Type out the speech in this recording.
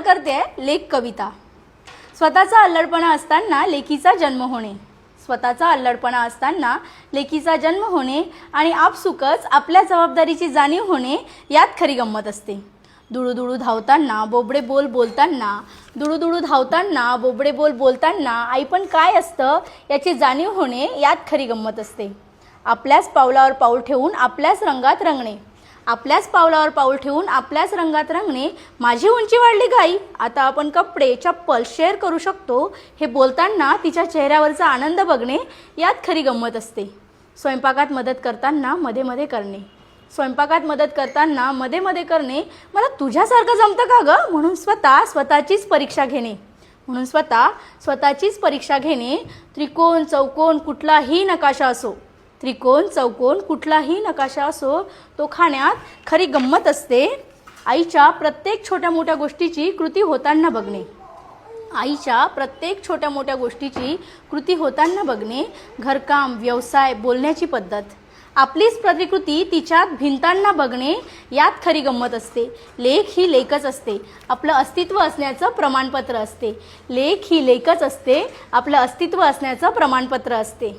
करते लेख कविता। स्वतःचा अल्लडपणा असताना लेकीचा जन्म होणे, स्वतःचा अल्लडपणा असताना लेकीचा जन्म होणे आणि आपसुकच आपल्या जबाबदारीची जाणीव होणे यात खरी गंमत असते। दुडू धावताना बोबडे बोल बोलताना, दुडू धावताना बोबडे बोल बोलताना आई पण काय असतं याची जाणीव होणे यात खरी गंमत असते। आपल्याच पावलावर पाऊल ठेवून आपल्याच रंगात रंगणे, आपल्याच पावलावर पाऊल ठेवून आपल्याच रंगात रंगणे। माझी उंची वाढली गाई, आता आपण कपडे चप्पल शेअर करू शकतो हे बोलताना तिच्या चेहऱ्यावरचा आनंद बघणे यात खरी गंमत असते। स्वयंपाकात मदत करताना मध्ये मध्ये करणे, स्वयंपाकात मदत करताना मध्ये मध्ये करणे। मला तुझ्यासारखं जमतं का गं म्हणून स्वतःचीच परीक्षा घेणे, म्हणून स्वतःचीच परीक्षा घेणे। त्रिकोण चौकोन कुठलाही नकाशा असो, त्रिकोण चौकोन कुठलाही नकाशा असो तो खाण्यात खरी गंमत असते। आईच्या प्रत्येक छोट्या मोठ्या गोष्टीची कृती होताना बघणे, आईच्या प्रत्येक छोट्या मोठ्या गोष्टीची कृती होताना बघणे। घरकाम व्यवसाय बोलण्याची पद्धत, आपलीच प्रतिकृती तिच्यात भिनताना बघणे यात खरी गंमत असते। लेख ही लेखच असते, आपलं अस्तित्व असण्याचं प्रमाणपत्र असते। लेख ही लेखच असते, आपलं अस्तित्व असण्याचं प्रमाणपत्र असते।